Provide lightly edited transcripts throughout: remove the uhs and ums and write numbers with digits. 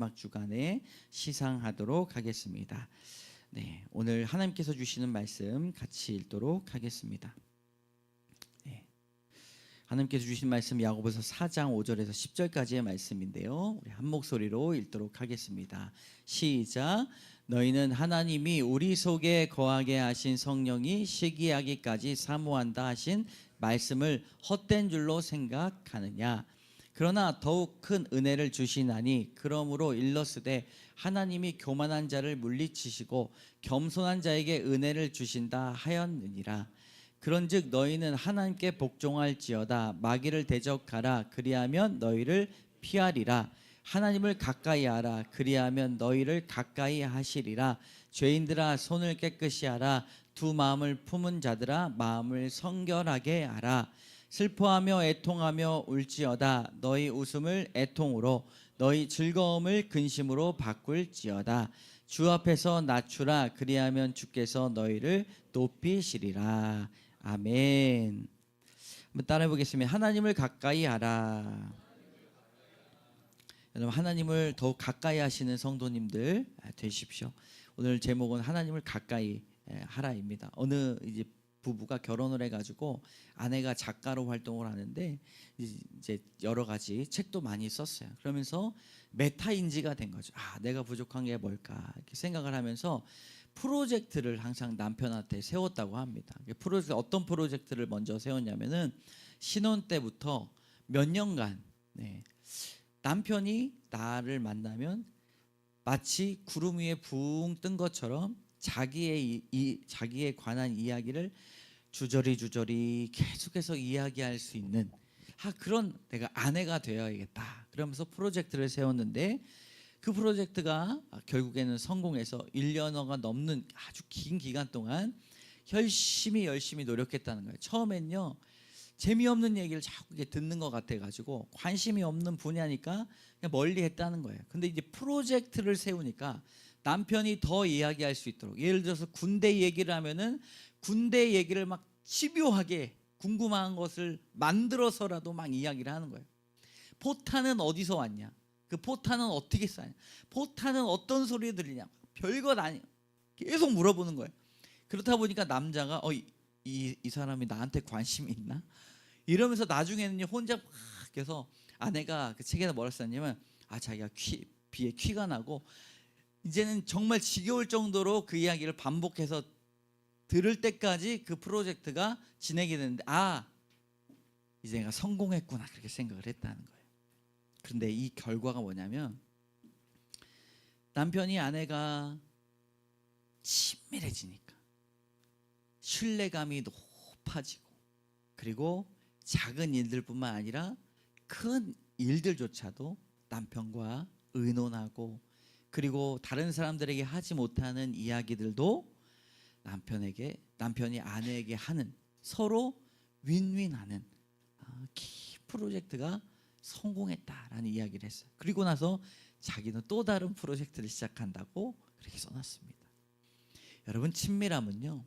마지막 주간에 시상하도록 하겠습니다. 네, 오늘 하나님께서 주시는 말씀 같이 읽도록 하겠습니다. 네, 하나님께서 주신 말씀 야고보서 4장 5절에서 10절까지의 말씀인데요. 우리 한 목소리로 읽도록 하겠습니다. 시작. 너희는 하나님이 우리 속에 거하게 하신 성령이 시기하기까지 사모한다 하신 말씀을 헛된 줄로 생각하느냐? 그러나 더욱 큰 은혜를 주시나니 그러므로 일러스되 하나님이 교만한 자를 물리치시고 겸손한 자에게 은혜를 주신다 하였느니라. 그런즉 너희는 하나님께 복종할지어다. 마귀를 대적하라. 그리하면 너희를 피하리라. 하나님을 가까이 하라. 그리하면 너희를 가까이 하시리라. 죄인들아 손을 깨끗이 하라. 두 마음을 품은 자들아 마음을 성결하게 하라. 슬퍼하며 애통하며 울지어다. 너희 웃음을 애통으로 너희 즐거움을 근심으로 바꿀지어다. 주 앞에서 낮추라. 그리하면 주께서 너희를 높이시리라. 아멘. 한번 따라해 보겠습니다. 하나님을 가까이 하라. 여러분, 하나님을 더욱 가까이 하시는 성도님들 되십시오. 오늘 제목은 하나님을 가까이 하라입니다. 어느 이제 부부가 결혼을 해가지고 아내가 작가로 활동을 하는데 이제 여러 가지 책도 많이 썼어요. 그러면서 메타인지가 된 거죠. 내가 부족한 게 뭘까 이렇게 생각을 하면서 프로젝트를 항상 남편한테 세웠다고 합니다. 어떤 프로젝트를 먼저 세웠냐면은 신혼 때부터 몇 년간 남편이 나를 만나면 마치 구름 위에 붕 뜬 것처럼 자기에 관한 이야기를 주저리 계속해서 이야기할 수 있는 그런 내가 아내가 되어야겠다. 그러면서 프로젝트를 세웠는데 그 프로젝트가 결국에는 성공해서 1년여가 넘는 아주 긴 기간 동안 열심히 노력했다는 거예요. 처음엔요 재미없는 얘기를 자꾸 듣는 것 같아가지고 관심이 없는 분야니까 그냥 멀리 했다는 거예요. 근데 이제 프로젝트를 세우니까 남편이 더 이야기할 수 있도록, 예를 들어서 군대 얘기를 하면은 군대 얘기를 막 집요하게 궁금한 것을 만들어서라도 막 이야기를 하는 거예요. 포탄은 어디서 왔냐? 그 포탄은 어떻게 쏴냐? 포탄은 어떤 소리 들리냐? 별것 아니에요. 계속 물어보는 거예요. 그렇다 보니까 남자가 이 사람이 나한테 관심이 있나? 이러면서 나중에는 혼자 막 해서 아내가 그 책에다 뭐라 썼냐면 자기가 비에 퀴가 나고 이제는 정말 지겨울 정도로 그 이야기를 반복해서 들을 때까지 그 프로젝트가 진행이 되는데 이제 내가 성공했구나 그렇게 생각을 했다는 거예요. 그런데 이 결과가 뭐냐면 남편이 아내가 친밀해지니까 신뢰감이 높아지고 그리고 작은 일들뿐만 아니라 큰 일들조차도 남편과 의논하고 그리고 다른 사람들에게 하지 못하는 이야기들도 남편이 아내에게 하는 서로 윈윈하는 키 프로젝트가 성공했다라는 이야기를 했어요. 그리고 나서 자기는 또 다른 프로젝트를 시작한다고 그렇게 써놨습니다. 여러분, 친밀함은요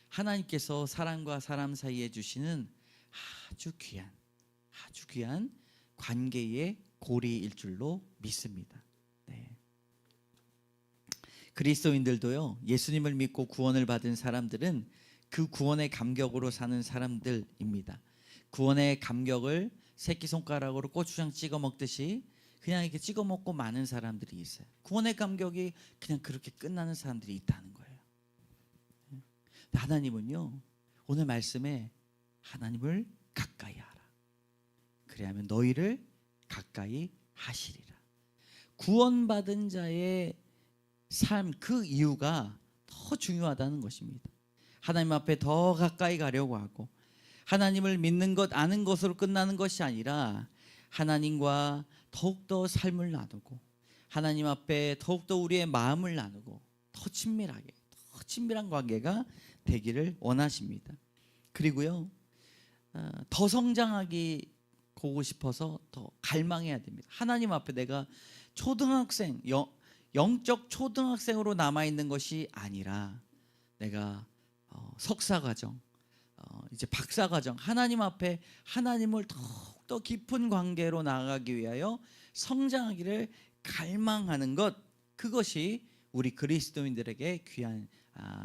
하나님께서 사람과 사람 사이에 주시는 아주 귀한 관계의 고리일 줄로 믿습니다. 그리스도인들도요 예수님을 믿고 구원을 받은 사람들은 그 구원의 감격으로 사는 사람들입니다. 구원의 감격을 새끼손가락으로 고추장 찍어 먹듯이 그냥 이렇게 찍어 먹고 마는 사람들이 있어요. 구원의 감격이 그냥 그렇게 끝나는 사람들이 있다는 거예요. 하나님은요 오늘 말씀에 하나님을 가까이 하라. 그래야면 너희를 가까이 하시리라. 구원받은 자의 삶 그 이유가 더 중요하다는 것입니다. 하나님 앞에 더 가까이 가려고 하고 하나님을 믿는 것 아는 것으로 끝나는 것이 아니라 하나님과 더욱더 삶을 나누고 하나님 앞에 더욱더 우리의 마음을 나누고 더 친밀한 관계가 되기를 원하십니다. 그리고요 더 성장하기 보고 싶어서 더 갈망해야 됩니다. 하나님 앞에 내가 영적 초등학생으로 남아있는 것이 아니라 내가 석사과정, 이제 박사과정 하나님 앞에 하나님을 더욱더 깊은 관계로 나아가기 위하여 성장하기를 갈망하는 것, 그것이 우리 그리스도인들에게 귀한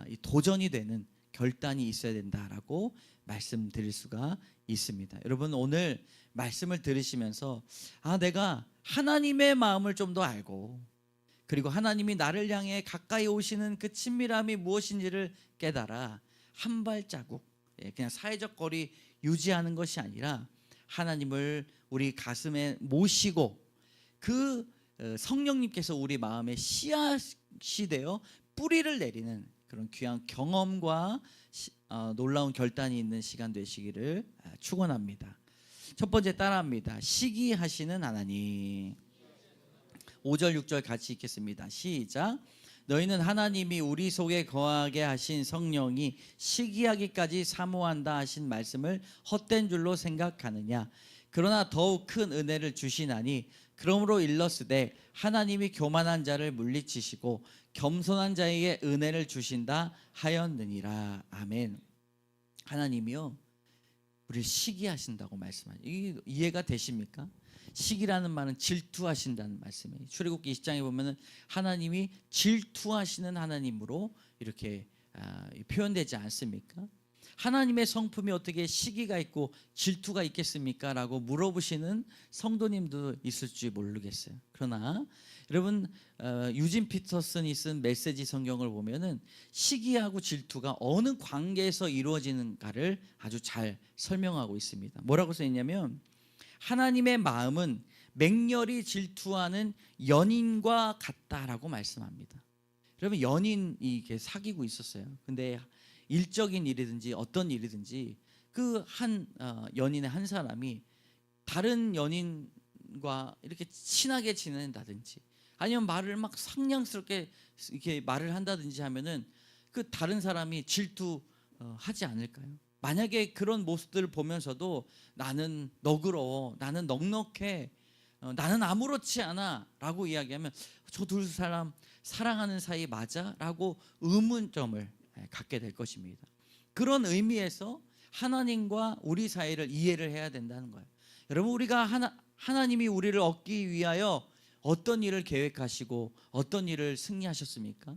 이 도전이 되는 결단이 있어야 된다라고 말씀드릴 수가 있습니다. 여러분, 오늘 말씀을 들으시면서 내가 하나님의 마음을 좀 더 알고, 그리고 하나님이 나를 향해 가까이 오시는 그 친밀함이 무엇인지를 깨달아 한 발자국, 그냥 사회적 거리 유지하는 것이 아니라 하나님을 우리 가슴에 모시고 그 성령님께서 우리 마음에 씨앗이 되어 뿌리를 내리는 그런 귀한 경험과 놀라운 결단이 있는 시간 되시기를 축원합니다. 첫 번째 따라합니다. 시기하시는 하나님. 5절 6절 같이 읽겠습니다. 시작. 너희는 하나님이 우리 속에 거하게 하신 성령이 시기하기까지 사모한다 하신 말씀을 헛된 줄로 생각하느냐. 그러나 더욱 큰 은혜를 주시나니 그러므로 일렀으되 하나님이 교만한 자를 물리치시고 겸손한 자에게 은혜를 주신다 하였느니라. 아멘. 하나님이요, 우리를 시기하신다고 말씀하죠. 이게 이해가 되십니까? 시기라는 말은 질투하신다는 말씀이에요. 출애굽기 20장에 보면은 하나님이 질투하시는 하나님으로 이렇게 표현되지 않습니까? 하나님의 성품이 어떻게 시기가 있고 질투가 있겠습니까? 라고 물어보시는 성도님도 있을지 모르겠어요. 그러나 여러분, 유진 피터슨이 쓴 메시지 성경을 보면은 시기하고 질투가 어느 관계에서 이루어지는가를 아주 잘 설명하고 있습니다. 뭐라고 써 있냐면, 하나님의 마음은 맹렬히 질투하는 연인과 같다라고 말씀합니다. 여러분, 연인이 이렇게 사귀고 있었어요. 근데 일적인 일이든지 어떤 일이든지 그 한 연인의 한 사람이 다른 연인과 이렇게 친하게 지낸다든지 아니면 말을 막 상냥스럽게 이렇게 말을 한다든지 하면은 그 다른 사람이 질투하지 않을까요? 만약에 그런 모습들을 보면서도 나는 너그러워, 나는 넉넉해, 나는 아무렇지 않아 라고 이야기하면 저 두 사람 사랑하는 사이 맞아? 라고 의문점을 갖게 될 것입니다. 그런 의미에서 하나님과 우리 사이를 이해를 해야 된다는 거예요. 여러분, 우리가 하나님이 우리를 얻기 위하여 어떤 일을 계획하시고 어떤 일을 승리하셨습니까?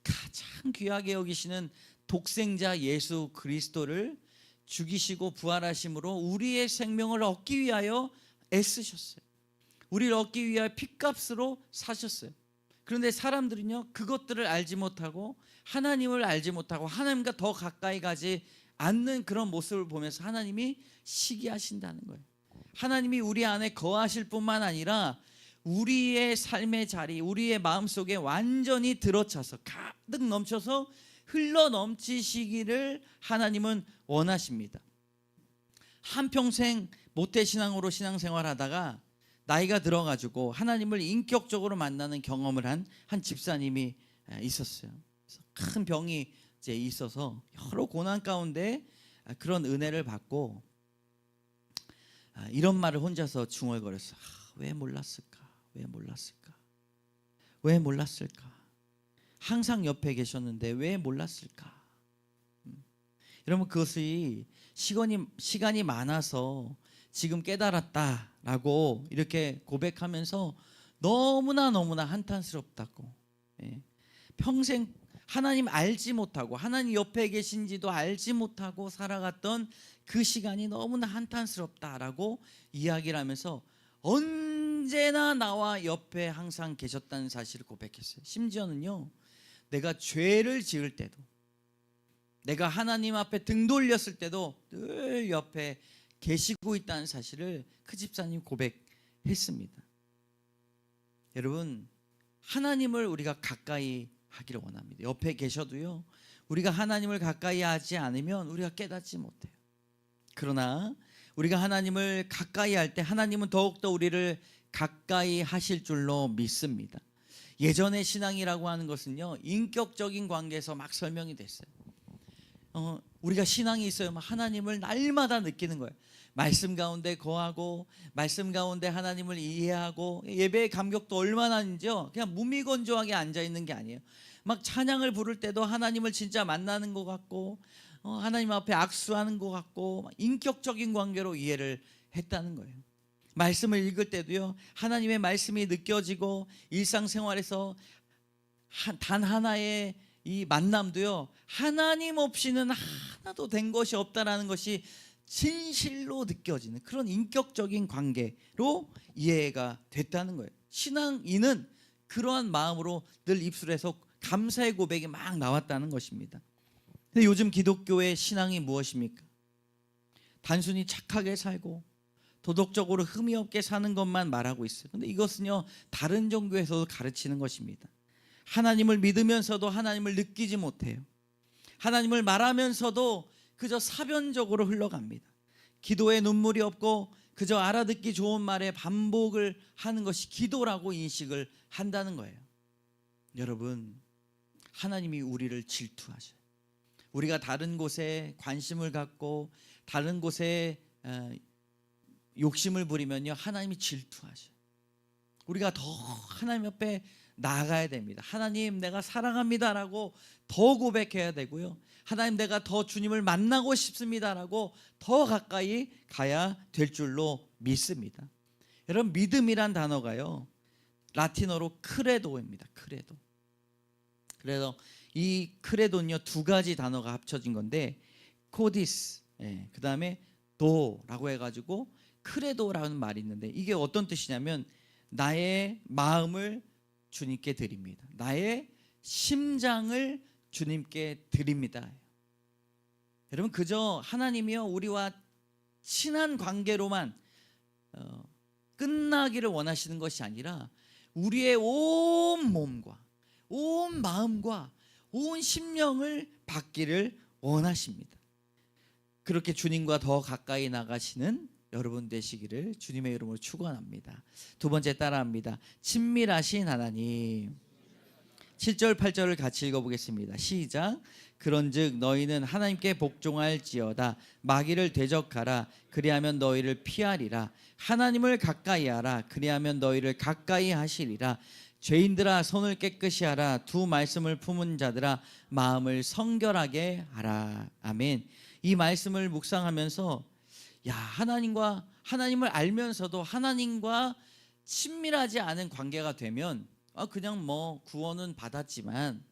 가장 귀하게 여기시는 독생자 예수 그리스도를 죽이시고 부활하심으로 우리의 생명을 얻기 위하여 애쓰셨어요. 우리를 얻기 위하여 핏값으로 사셨어요. 그런데 사람들은요, 그것들을 알지 못하고 하나님을 알지 못하고 하나님과 더 가까이 가지 않는 그런 모습을 보면서 하나님이 시기하신다는 거예요. 하나님이 우리 안에 거하실 뿐만 아니라 우리의 삶의 자리, 우리의 마음속에 완전히 들어차서 가득 넘쳐서 흘러 넘치시기를 하나님은 원하십니다. 한평생 모태신앙으로 신앙생활하다가 나이가 들어가지고 하나님을 인격적으로 만나는 경험을 한 집사님이 있었어요. 그래서 큰 병이 이제 있어서 여러 고난 가운데 그런 은혜를 받고 이런 말을 혼자서 중얼거렸어요. 왜 몰랐을까? 왜 몰랐을까? 왜 몰랐을까? 항상 옆에 계셨는데 왜 몰랐을까? 여러분, 그것이 시간이 많아서 지금 깨달았다라고 이렇게 고백하면서 너무나 한탄스럽다고, 평생 하나님 알지 못하고 하나님 옆에 계신지도 알지 못하고 살아갔던 그 시간이 너무나 한탄스럽다라고 이야기를 하면서 언제나 나와 옆에 항상 계셨다는 사실을 고백했어요. 심지어는요, 내가 죄를 지을 때도, 내가 하나님 앞에 등 돌렸을 때도 늘 옆에 계시고 있다는 사실을 그 집사님 고백했습니다. 여러분, 하나님을 우리가 가까이 하기를 원합니다. 옆에 계셔도요, 우리가 하나님을 가까이 하지 않으면 우리가 깨닫지 못해요. 그러나 우리가 하나님을 가까이 할 때 하나님은 더욱더 우리를 가까이 하실 줄로 믿습니다. 예전의 신앙이라고 하는 것은요, 인격적인 관계에서 막 설명이 됐어요. 우리가 신앙이 있어요. 하나님을 날마다 느끼는 거예요. 말씀 가운데 거하고 말씀 가운데 하나님을 이해하고 예배의 감격도 얼마나 있는지요. 그냥 무미건조하게 앉아있는 게 아니에요. 막 찬양을 부를 때도 하나님을 진짜 만나는 것 같고 하나님 앞에 악수하는 것 같고 인격적인 관계로 이해를 했다는 거예요. 말씀을 읽을 때도요, 하나님의 말씀이 느껴지고 일상생활에서 단 하나의 이 만남도요, 하나님 없이는 하나도 된 것이 없다라는 것이 진실로 느껴지는 그런 인격적인 관계로 이해가 됐다는 거예요. 신앙인은 그러한 마음으로 늘 입술에서 감사의 고백이 막 나왔다는 것입니다. 근데 요즘 기독교의 신앙이 무엇입니까? 단순히 착하게 살고 도덕적으로 흠이 없게 사는 것만 말하고 있어요. 근데 이것은요, 다른 종교에서도 가르치는 것입니다. 하나님을 믿으면서도 하나님을 느끼지 못해요. 하나님을 말하면서도 그저 사변적으로 흘러갑니다. 기도에 눈물이 없고 그저 알아듣기 좋은 말에 반복을 하는 것이 기도라고 인식을 한다는 거예요. 여러분, 하나님이 우리를 질투하셔요. 우리가 다른 곳에 관심을 갖고 다른 곳에 욕심을 부리면요, 하나님이 질투하셔요. 우리가 더 하나님 옆에 나아가야 됩니다. 하나님, 내가 사랑합니다라고 더 고백해야 되고요. 하나님, 내가 더 주님을 만나고 싶습니다라고 더 가까이 가야 될 줄로 믿습니다. 여러분, 믿음이란 단어가요, 라틴어로 크레도입니다. 크레도. 그래서 이 크레도는요, 두 가지 단어가 합쳐진 건데, 코디스, 그 다음에 도라고 해가지고 크레도라는 말이 있는데, 이게 어떤 뜻이냐면 나의 마음을 주님께 드립니다. 나의 심장을 주님께 드립니다. 여러분, 그저 하나님이요, 우리와 친한 관계로만 끝나기를 원하시는 것이 아니라 우리의 온 몸과 온 마음과 온 심령을 받기를 원하십니다. 그렇게 주님과 더 가까이 나가시는 여러분 되시기를 주님의 이름으로 축원합니다. 두 번째 따라합니다. 친밀하신 하나님. 7절 8절을 같이 읽어보겠습니다. 시작. 그런즉 너희는 하나님께 복종할지어다. 마귀를 대적하라. 그리하면 너희를 피하리라. 하나님을 가까이 하라. 그리하면 너희를 가까이 하시리라. 죄인들아, 손을 깨끗이 하라. 두 말씀을 품은 자들아, 마음을 성결하게 하라. 아멘. 이 말씀을 묵상하면서, 야, 하나님을 알면서도 하나님과 친밀하지 않은 관계가 되면 그냥 뭐 구원은 받았지만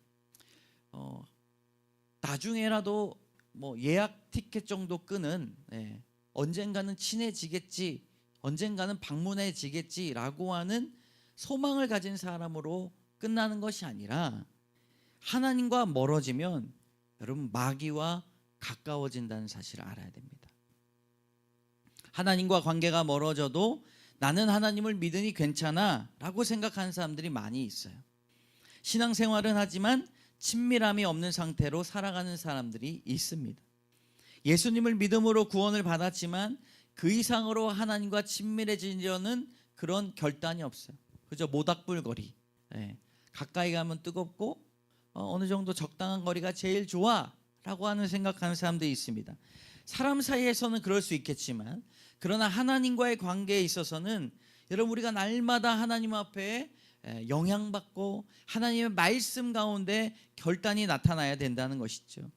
나중에라도 뭐 예약 티켓 정도 끄는, 언젠가는 친해지겠지, 언젠가는 방문해지겠지라고 하는 소망을 가진 사람으로 끝나는 것이 아니라, 하나님과 멀어지면 여러분, 마귀와 가까워진다는 사실을 알아야 됩니다. 하나님과 관계가 멀어져도 나는 하나님을 믿으니 괜찮아 라고 생각하는 사람들이 많이 있어요. 신앙생활은 하지만 친밀함이 없는 상태로 살아가는 사람들이 있습니다. 예수님을 믿음으로 구원을 받았지만 그 이상으로 하나님과 친밀해지려는 그런 결단이 없어요. 그저 모닥불거리, 가까이 가면 뜨겁고 어느 정도 적당한 거리가 제일 좋아 라고 하는 생각하는 사람들이 있습니다. 사람 사이에서는 그럴 수 있겠지만, 그러나 하나님과의 관계에 있어서는 여러분, 우리가 날마다 하나님 앞에 영향받고 하나님의 말씀 가운데 결단이 나타나야 된다는 것이죠.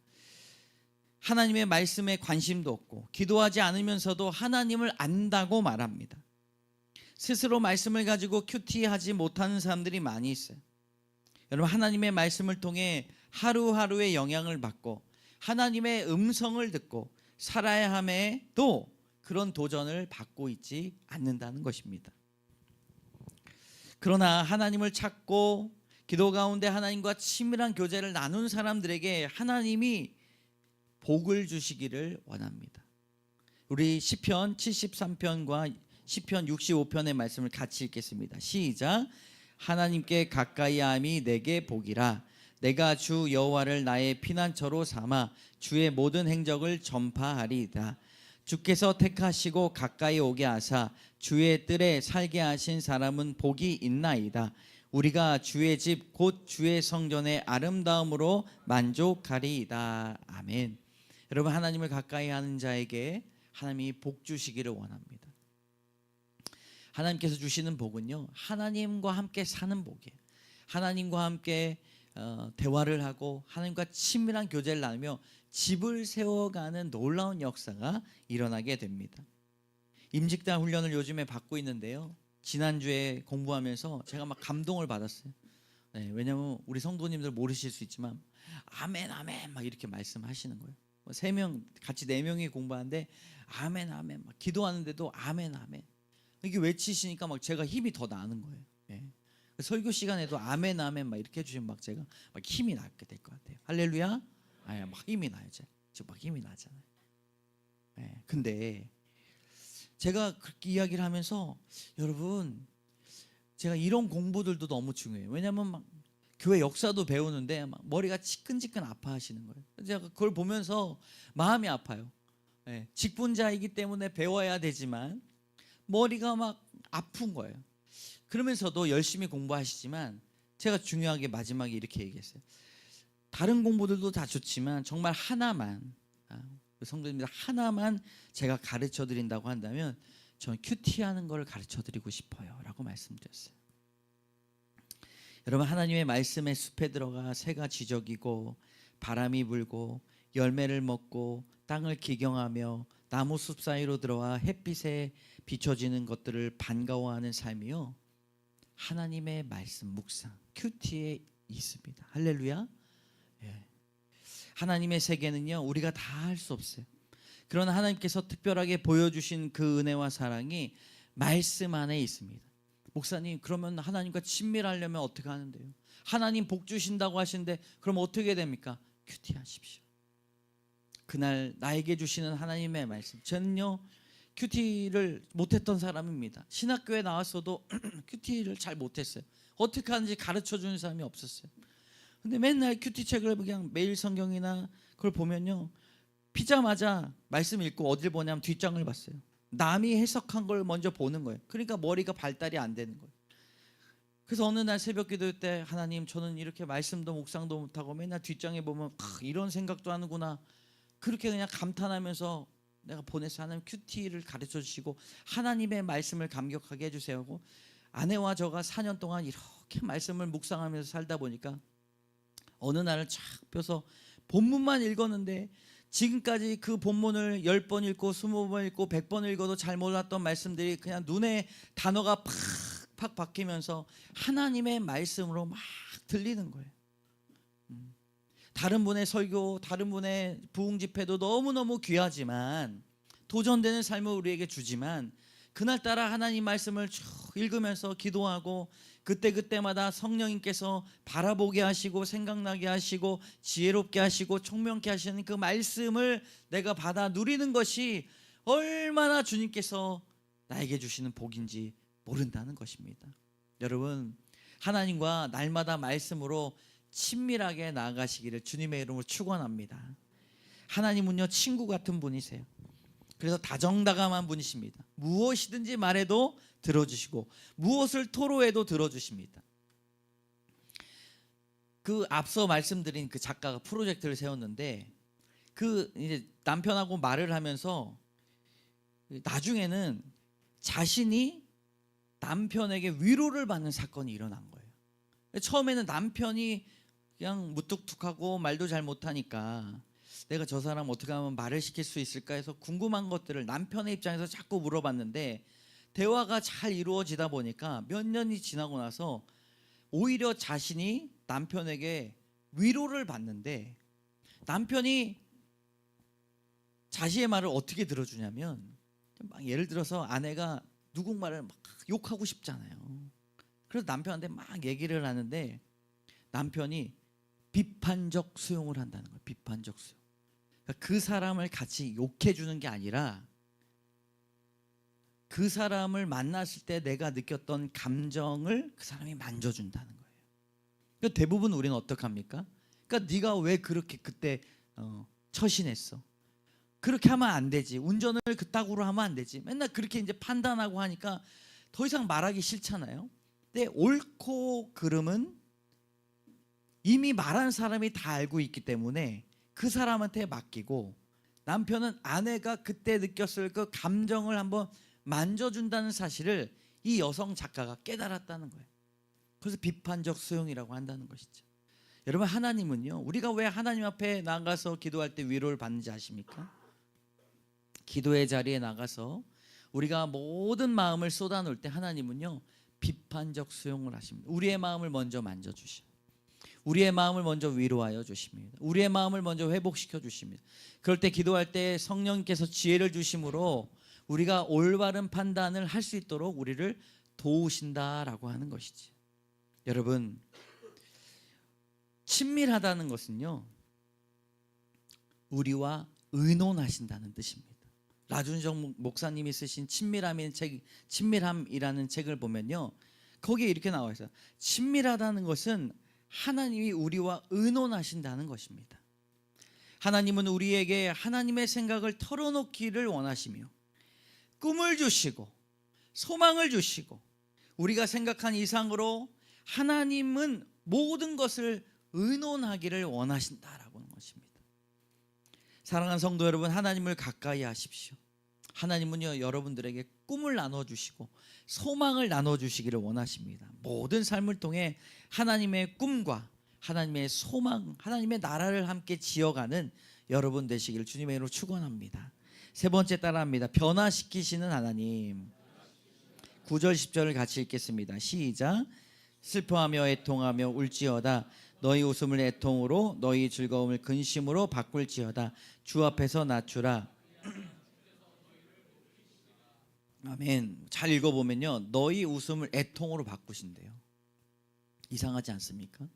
하나님의 말씀에 관심도 없고 기도하지 않으면서도 하나님을 안다고 말합니다. 스스로 말씀을 가지고 큐티하지 못하는 사람들이 많이 있어요. 여러분, 하나님의 말씀을 통해 하루하루의 영향을 받고 하나님의 음성을 듣고 살아야 함에도 그런 도전을 받고 있지 않는다는 것입니다. 그러나 하나님을 찾고 기도 가운데 하나님과 친밀한 교제를 나눈 사람들에게 하나님이 복을 주시기를 원합니다. 우리 시편 73편과 시편 65편의 말씀을 같이 읽겠습니다. 시작. 하나님께 가까이함이 내게 복이라. 내가 주 여호와를 나의 피난처로 삼아 주의 모든 행적을 전파하리이다. 주께서 택하시고 가까이 오게 하사 주의 뜰에 살게 하신 사람은 복이 있나이다. 우리가 주의 집 곧 주의 성전의 아름다움으로 만족하리이다. 아멘. 여러분, 하나님을 가까이 하는 자에게 하나님이 복 주시기를 원합니다. 하나님께서 주시는 복은요, 하나님과 함께 사는 복이에요. 하나님과 함께 대화를 하고 하나님과 친밀한 교제를 나누며 집을 세워가는 놀라운 역사가 일어나게 됩니다. 임직단 훈련을 요즘에 받고 있는데요. 지난주에 공부하면서 제가 막 감동을 받았어요. 네, 왜냐면 우리 성도님들 모르실 수 있지만 아멘 아멘 막 이렇게 말씀하시는 거예요. 세 명 같이 네 명이 공부하는데 아멘 아멘 막 기도하는데도 아멘 아멘 이게 외치시니까 막 제가 힘이 더 나는 거예요. 예. 설교 시간에도 아멘 아멘 막 이렇게 해주시면 막 제가 막 힘이 나게 될 것 같아요. 할렐루야. 아, 막 힘이 나요. 지금 막 힘이 나잖아요. 예. 근데 제가 그렇게 이야기를 하면서 여러분 제가 이런 공부들도 너무 중요해요. 왜냐하면 막 교회 역사도 배우는데 막 머리가 지끈지끈 아파하시는 거예요. 제가 그걸 보면서 마음이 아파요. 예. 직분자이기 때문에 배워야 되지만 머리가 막 아픈 거예요. 그러면서도 열심히 공부하시지만 제가 중요하게 마지막에 이렇게 얘기했어요. 다른 공부들도 다 좋지만 정말 하나만 성도님들 하나만 제가 가르쳐 드린다고 한다면 저는 큐티하는 걸 가르쳐 드리고 싶어요 라고 말씀드렸어요. 여러분 하나님의 말씀의 숲에 들어가 새가 지저귀고 바람이 불고 열매를 먹고 땅을 기경하며 나무 숲 사이로 들어와 햇빛에 비춰지는 것들을 반가워하는 삶이요 하나님의 말씀 묵상 큐티에 있습니다. 할렐루야. 예. 하나님의 세계는요 우리가 다 할 수 없어요. 그러나 하나님께서 특별하게 보여주신 그 은혜와 사랑이 말씀 안에 있습니다. 목사님 그러면 하나님과 친밀하려면 어떻게 하는데요? 하나님 복 주신다고 하시는데 그럼 어떻게 됩니까? 큐티하십시오. 그날 나에게 주시는 하나님의 말씀. 저는요 큐티를 못했던 사람입니다. 신학교에 나왔어도 큐티를 잘 못했어요. 어떻게 하는지 가르쳐주는 사람이 없었어요. 근데 맨날 큐티 책을 그냥 매일 성경이나 그걸 보면요 피자마자 말씀 읽고 어딜 보냐면 뒷장을 봤어요. 남이 해석한 걸 먼저 보는 거예요. 그러니까 머리가 발달이 안 되는 거예요. 그래서 어느 날 새벽 기도 때 하나님 저는 이렇게 말씀도 묵상도 못하고 맨날 뒷장에 보면 이런 생각도 하는구나 그렇게 그냥 감탄하면서 내가 보내서 하나님 큐티를 가르쳐 주시고 하나님의 말씀을 감격하게 해주세요 하고 아내와 저가 4년 동안 이렇게 말씀을 묵상하면서 살다 보니까 어느 날을 쫙 펴서 본문만 읽었는데 지금까지 그 본문을 10번 읽고 20번 읽고 100번 읽어도 잘 몰랐던 말씀들이 그냥 눈에 단어가 팍팍 박히면서 하나님의 말씀으로 막 들리는 거예요. 다른 분의 설교, 다른 분의 부흥 집회도 너무너무 귀하지만 도전되는 삶을 우리에게 주지만 그날따라 하나님 말씀을 쭉 읽으면서 기도하고 그때그때마다 성령님께서 바라보게 하시고 생각나게 하시고 지혜롭게 하시고 총명케 하시는 그 말씀을 내가 받아 누리는 것이 얼마나 주님께서 나에게 주시는 복인지 모른다는 것입니다. 여러분 하나님과 날마다 말씀으로 친밀하게 나아가시기를 주님의 이름으로 축원합니다. 하나님은요 친구 같은 분이세요. 그래서 다정다감한 분이십니다. 무엇이든지 말해도 들어주시고 무엇을 토로해도 들어주십니다. 그 앞서 말씀드린 그 작가가 프로젝트를 세웠는데 그 이제 남편하고 말을 하면서 나중에는 자신이 남편에게 위로를 받는 사건이 일어난 거예요. 처음에는 남편이 그냥 무뚝뚝하고 말도 잘 못하니까 내가 저 사람 어떻게 하면 말을 시킬 수 있을까 해서 궁금한 것들을 남편의 입장에서 자꾸 물어봤는데 대화가 잘 이루어지다 보니까 몇 년이 지나고 나서 오히려 자신이 남편에게 위로를 받는데 남편이 자신의 말을 어떻게 들어주냐면 막 예를 들어서 아내가 누구 말을 막 욕하고 싶잖아요. 그래서 남편한테 막 얘기를 하는데 남편이 비판적 수용을 한다는 거예요. 비판적 수용. 그러니까 그 사람을 같이 욕해 주는 게 아니라 그 사람을 만났을 때 내가 느꼈던 감정을 그 사람이 만져준다는 거예요. 그러니까 대부분 우리는 어떻게 합니까? 그러니까 네가 왜 그렇게 그때 처신했어? 그렇게 하면 안 되지. 운전을 그따구로 하면 안 되지. 맨날 그렇게 이제 판단하고 하니까 더 이상 말하기 싫잖아요. 근데 옳고 그름은 이미 말한 사람이 다 알고 있기 때문에 그 사람한테 맡기고 남편은 아내가 그때 느꼈을 그 감정을 한번 만져준다는 사실을 이 여성 작가가 깨달았다는 거예요. 그래서 비판적 수용이라고 한다는 것이죠. 여러분 하나님은요 우리가 왜 하나님 앞에 나가서 기도할 때 위로를 받는지 아십니까? 기도의 자리에 나가서 우리가 모든 마음을 쏟아놓을 때 하나님은요 비판적 수용을 하십니다. 우리의 마음을 먼저 만져주십니다. 우리의 마음을 먼저 위로하여 주십니다. 우리의 마음을 먼저 회복시켜 주십니다. 그럴 때 기도할 때 성령께서 지혜를 주심으로 우리가 올바른 판단을 할 수 있도록 우리를 도우신다라고 하는 것이지. 여러분, 친밀하다는 것은요 우리와 의논하신다는 뜻입니다. 라준정 목사님이 쓰신 친밀함이라는 책을 보면요 거기에 이렇게 나와 있어요. 친밀하다는 것은 하나님이 우리와 의논하신다는 것입니다. 하나님은 우리에게 하나님의 생각을 털어놓기를 원하시며 꿈을 주시고 소망을 주시고 우리가 생각한 이상으로 하나님은 모든 것을 의논하기를 원하신다라고 하는 것입니다. 사랑하는 성도 여러분, 하나님을 가까이 하십시오. 하나님은요 여러분들에게 꿈을 나눠주시고 소망을 나눠주시기를 원하십니다. 모든 삶을 통해 하나님의 꿈과 하나님의 소망, 하나님의 나라를 함께 지어가는 여러분 되시기를 주님의 이름으로 축원합니다. 세 번째 따라합니다. 변화시키시는 하나님. 9절 10절을 같이 읽겠습니다. 시작. 슬퍼하며 애통하며 울지어다. 너희 웃음을 애통으로 너희 즐거움을 근심으로 바꿀지어다. 주 앞에서 낮추라. 아멘. 잘 읽어보면요 너희 웃음을 애통으로 바꾸신대요. 이상하지 않습니까?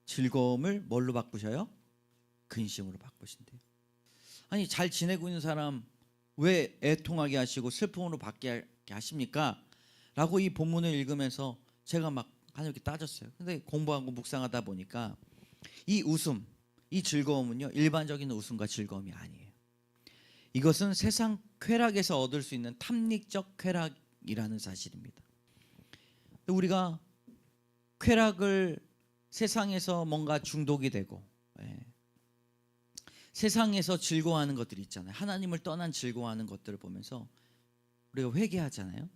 즐거움을 뭘로 바꾸셔요? 근심으로 바꾸신대요. 아니 잘 지내고 있는 사람 왜 애통하게 하시고 슬픔으로 받게 하십니까? 라고 이 본문을 읽으면서 제가 막 이렇게 따졌어요. 근데 공부하고 묵상하다 보니까 이 웃음, 이 즐거움은요 일반적인 웃음과 즐거움이 아니에요. 이것은 세상 쾌락에서 얻을 수 있는 탐닉적 쾌락이라는 사실입니다. 우리가 쾌락을 세상에서 뭔가 중독이 되고 세상에서 즐거워하는 것들이 있잖아요. 하나님을 떠난 즐거워하는 것들을 보면서 우리가 회개하잖아요.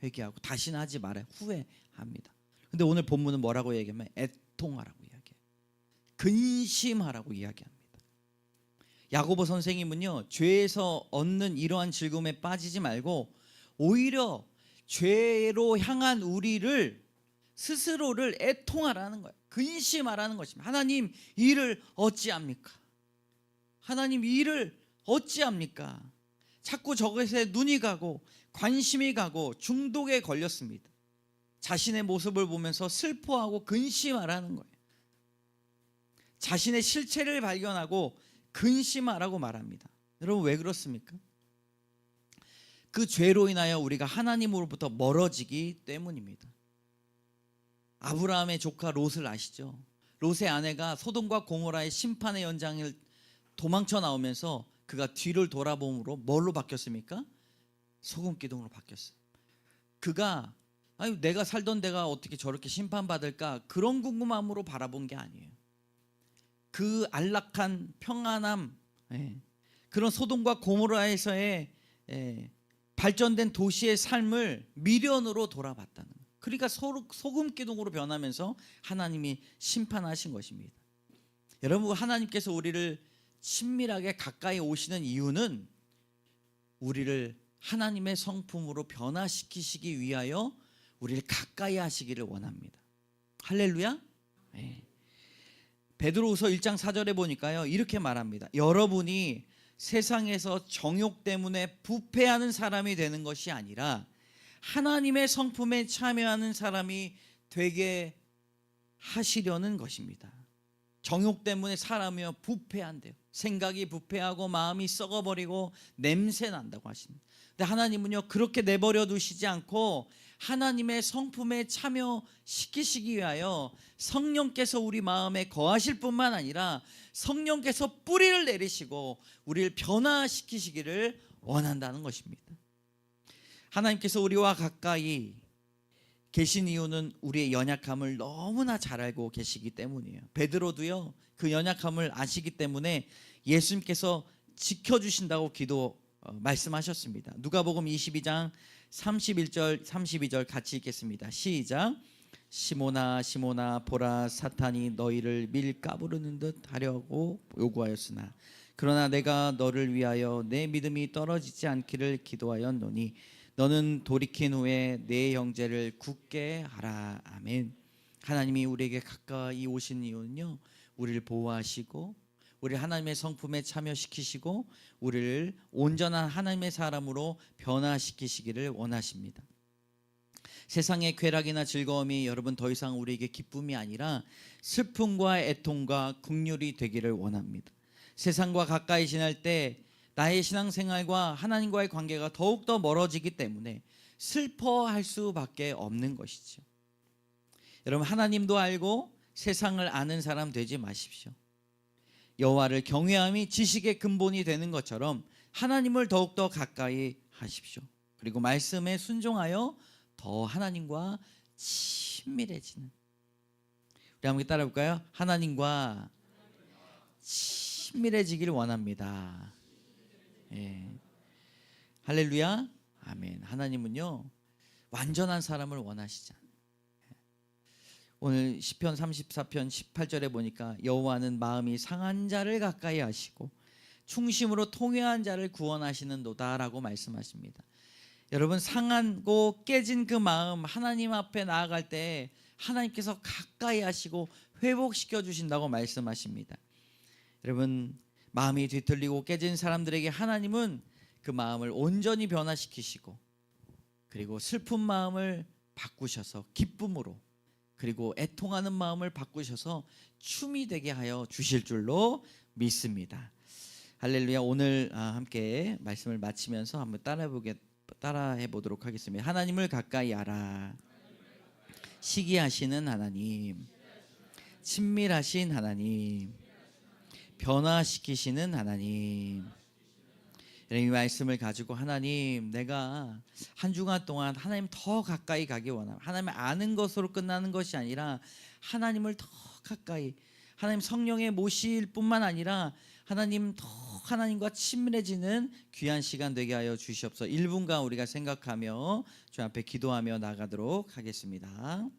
회개하고 다시는 하지 말아요. 후회합니다. 근데 오늘 본문은 뭐라고 얘기하면 애통하라고 이야기해요. 근심하라고 이야기합니다. 야고보 선생님은요 죄에서 얻는 이러한 즐거움에 빠지지 말고 오히려 죄로 향한 우리를 스스로를 애통하라는 거예요. 근심하라는 것입니다. 하나님 이를 어찌합니까? 하나님 이를 어찌합니까? 자꾸 저것에 눈이 가고 관심이 가고 중독에 걸렸습니다. 자신의 모습을 보면서 슬퍼하고 근심하라는 거예요. 자신의 실체를 발견하고 근심하라고 말합니다. 여러분 왜 그렇습니까? 그 죄로 인하여 우리가 하나님으로부터 멀어지기 때문입니다. 아브라함의 조카 롯을 아시죠? 롯의 아내가 소돔과 고모라의 심판의 연장을 도망쳐 나오면서 그가 뒤를 돌아봄으로 뭘로 바뀌었습니까? 소금 기둥으로 바뀌었어요. 그가 아니 내가 살던 데가 어떻게 저렇게 심판받을까 그런 궁금함으로 바라본 게 아니에요. 그 안락한 평안함, 그런 소돔과 고모라에서의 발전된 도시의 삶을 미련으로 돌아봤다는 거예요. 그러니까 소금 기둥으로 변하면서 하나님이 심판하신 것입니다. 여러분 하나님께서 우리를 친밀하게 가까이 오시는 이유는 우리를 하나님의 성품으로 변화시키시기 위하여 우리를 가까이 하시기를 원합니다. 할렐루야. 베드로후서 1장 4절에 보니까요 이렇게 말합니다. 여러분이 세상에서 정욕 때문에 부패하는 사람이 되는 것이 아니라 하나님의 성품에 참여하는 사람이 되게 하시려는 것입니다. 정욕 때문에 사람이요 부패한대요. 생각이 부패하고 마음이 썩어버리고 냄새 난다고 하십니다. 근데 하나님은요 그렇게 내버려 두시지 않고 하나님의 성품에 참여시키시기 위하여 성령께서 우리 마음에 거하실 뿐만 아니라 성령께서 뿌리를 내리시고 우리를 변화시키시기를 원한다는 것입니다. 하나님께서 우리와 가까이 계신 이유는 우리의 연약함을 너무나 잘 알고 계시기 때문이에요. 베드로도요 그 연약함을 아시기 때문에 예수님께서 지켜주신다고 말씀하셨습니다. 누가복음 22장 31절 32절 같이 읽겠습니다. 시작. 시몬아 시몬아 보라 사탄이 너희를 밀 까부르는 듯 하려고 요구하였으나 그러나 내가 너를 위하여 내 믿음이 떨어지지 않기를 기도하였노니 너는 돌이킨 후에 내 형제를 굳게 하라. 아멘. 하나님이 우리에게 가까이 오신 이유는요, 우리를 보호하시고 우리를 하나님의 성품에 참여시키시고 우리를 온전한 하나님의 사람으로 변화시키시기를 원하십니다. 세상의 쾌락이나 즐거움이 여러분 더 이상 우리에게 기쁨이 아니라 슬픔과 애통과 긍휼이 되기를 원합니다. 세상과 가까이 지낼 때 나의 신앙생활과 하나님과의 관계가 더욱더 멀어지기 때문에 슬퍼할 수밖에 없는 것이죠. 여러분, 하나님도 알고 세상을 아는 사람 되지 마십시오. 여호와를 경외함이 지식의 근본이 되는 것처럼 하나님을 더욱더 가까이 하십시오. 그리고 말씀에 순종하여 더 하나님과 친밀해지는, 우리 함께 따라 볼까요? 하나님과 친밀해지길 원합니다. 예. 할렐루야. 아멘. 하나님은요, 완전한 사람을 원하시지 않아요. 오늘 시편 34편 18절에 보니까 여호와는 마음이 상한 자를 가까이 하시고 충심으로 통회한 자를 구원하시는도다라고 말씀하십니다. 여러분, 상하고 깨진 그 마음 하나님 앞에 나아갈 때 하나님께서 가까이 하시고 회복시켜 주신다고 말씀하십니다. 여러분, 마음이 뒤틀리고 깨진 사람들에게 하나님은 그 마음을 온전히 변화시키시고 그리고 슬픈 마음을 바꾸셔서 기쁨으로, 그리고 애통하는 마음을 바꾸셔서 춤이 되게 하여 주실 줄로 믿습니다. 할렐루야. 오늘 함께 말씀을 마치면서 한번 따라해 보도록 하겠습니다. 하나님을 가까이 알아. 시기하시는 하나님, 친밀하신 하나님, 변화시키시는 하나님. 이 말씀을 가지고 하나님, 내가 한 주간 동안 하나님 더 가까이 가기 원합니다. 하나님을 아는 것으로 끝나는 것이 아니라 하나님을 더 가까이, 하나님 성령의 모실 뿐만 아니라 하나님 더 하나님과 친밀해지는 귀한 시간 되게 하여 주시옵소서. 1분간 우리가 생각하며 주 앞에 기도하며 나가도록 하겠습니다.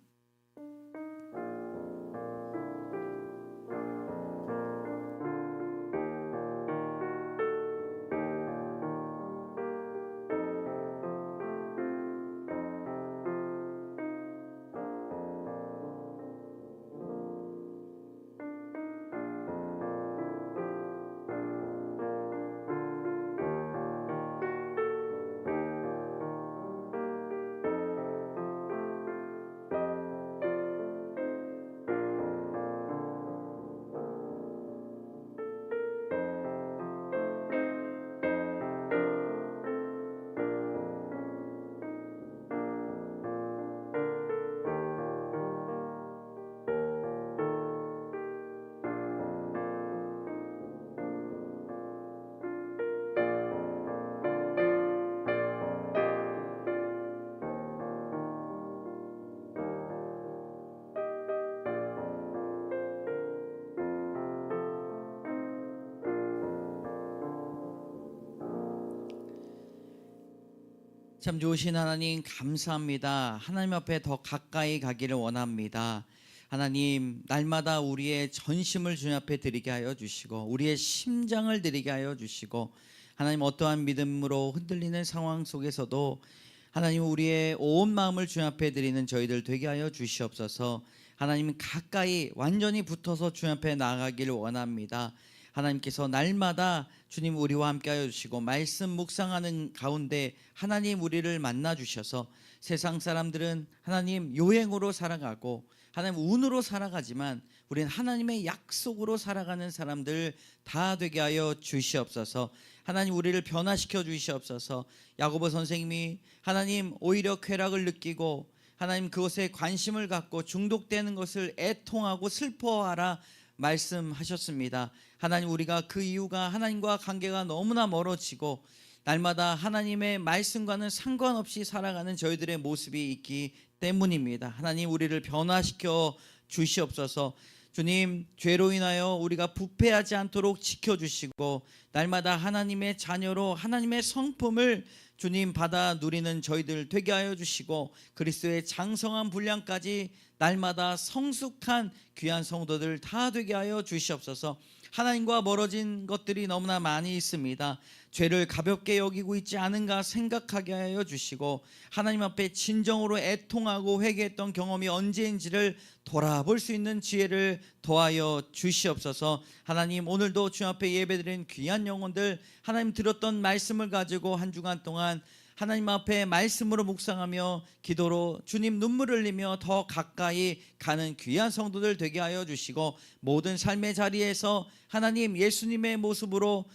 참 좋으신 하나님, 감사합니다. 하나님 앞에 더 가까이 가기를 원합니다. 하나님, 날마다 우리의 전심을 주님 앞에 드리게 하여 주시고 우리의 심장을 드리게 하여 주시고, 하나님 어떠한 믿음으로 흔들리는 상황 속에서도 하나님 우리의 온 마음을 주님 앞에 드리는 저희들 되게 하여 주시옵소서. 하나님, 가까이 완전히 붙어서 주님 앞에 나아가기를 원합니다. 하나님께서 날마다 주님 우리와 함께 하여 주시고 말씀 묵상하는 가운데 하나님 우리를 만나 주셔서, 세상 사람들은 하나님 요행으로 살아가고 하나님 운으로 살아가지만 우리는 하나님의 약속으로 살아가는 사람들 다 되게 하여 주시옵소서. 하나님 우리를 변화시켜 주시옵소서. 야고보 선생님이 하나님 오히려 쾌락을 느끼고 하나님 그것에 관심을 갖고 중독되는 것을 애통하고 슬퍼하라 말씀하셨습니다. 하나님, 우리가 그 이유가 하나님과 관계가 너무나 멀어지고 날마다 하나님의 말씀과는 상관없이 살아가는 저희들의 모습이 있기 때문입니다. 하나님, 우리를 변화시켜 주시옵소서. 주님, 죄로 인하여 우리가 부패하지 않도록 지켜주시고 날마다 하나님의 자녀로 하나님의 성품을 주님 받아 누리는 저희들 되게 하여 주시고 그리스도의 장성한 분량까지 날마다 성숙한 귀한 성도들 다 되게 하여 주시옵소서. 하나님과 멀어진 것들이 너무나 많이 있습니다. 죄를 가볍게 여기고 있지 않은가 생각하게 하여 주시고, 하나님 앞에 진정으로 애통하고 회개했던 경험이 언제인지를 돌아볼 수 있는 지혜를 더하여 주시옵소서. 하나님, 오늘도 주 앞에 예배드린 귀한 영혼들, 하나님 들었던 말씀을 가지고 한 주간 동안 하나님 앞에 말씀으로 묵상하며 기도로 주님 눈물을 흘리며 더 가까이 가는 귀한 성도들 되게 하여 주시고, 모든 삶의 자리에서 하나님 예수님의 모습으로,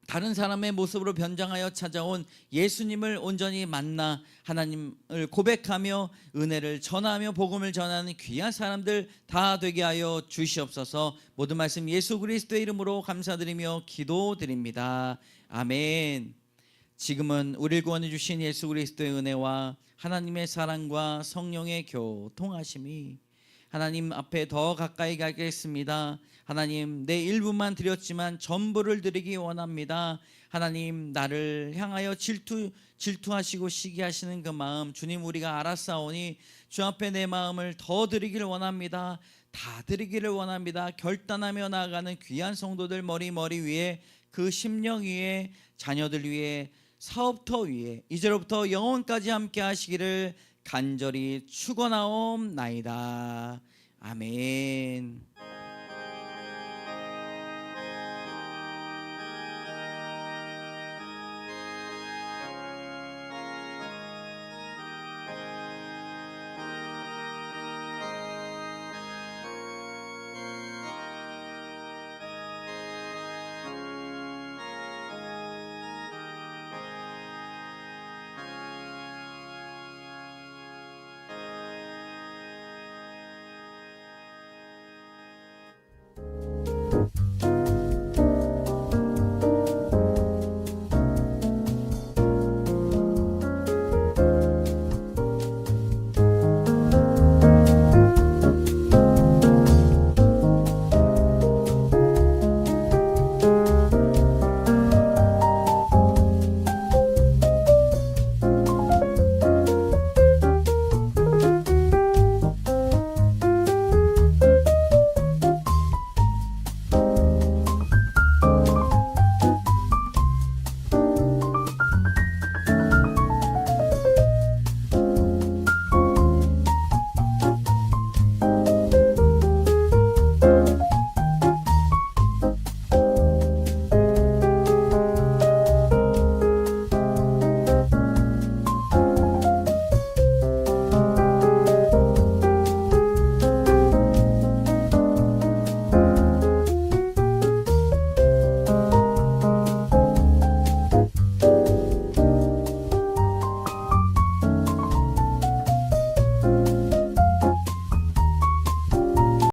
다른 사람의 모습으로 변장하여 찾아온 예수님을 온전히 만나 하나님을 고백하며 은혜를 전하며 복음을 전하는 귀한 사람들 다 되게 하여 주시옵소서. 모든 말씀 예수 그리스도의 이름으로 감사드리며 기도드립니다. 아멘. 지금은 우리를 구원해 주신 예수 그리스도의 은혜와 하나님의 사랑과 성령의 교통하심이 하나님 앞에 더 가까이 가겠습니다. 하나님, 내 일부만 드렸지만 전부를 드리기 원합니다. 하나님, 나를 향하여 질투하시고 시기하시는 그 마음 주님 우리가 알았사오니 주 앞에 내 마음을 더 드리기를 원합니다. 다 드리기를 원합니다. 결단하며 나아가는 귀한 성도들 머리 위에, 그 심령 위에, 자녀들 위에, 사업터 위에 이제로부터 영원까지 함께 하시기를 간절히 축원하옵나이다. 아멘.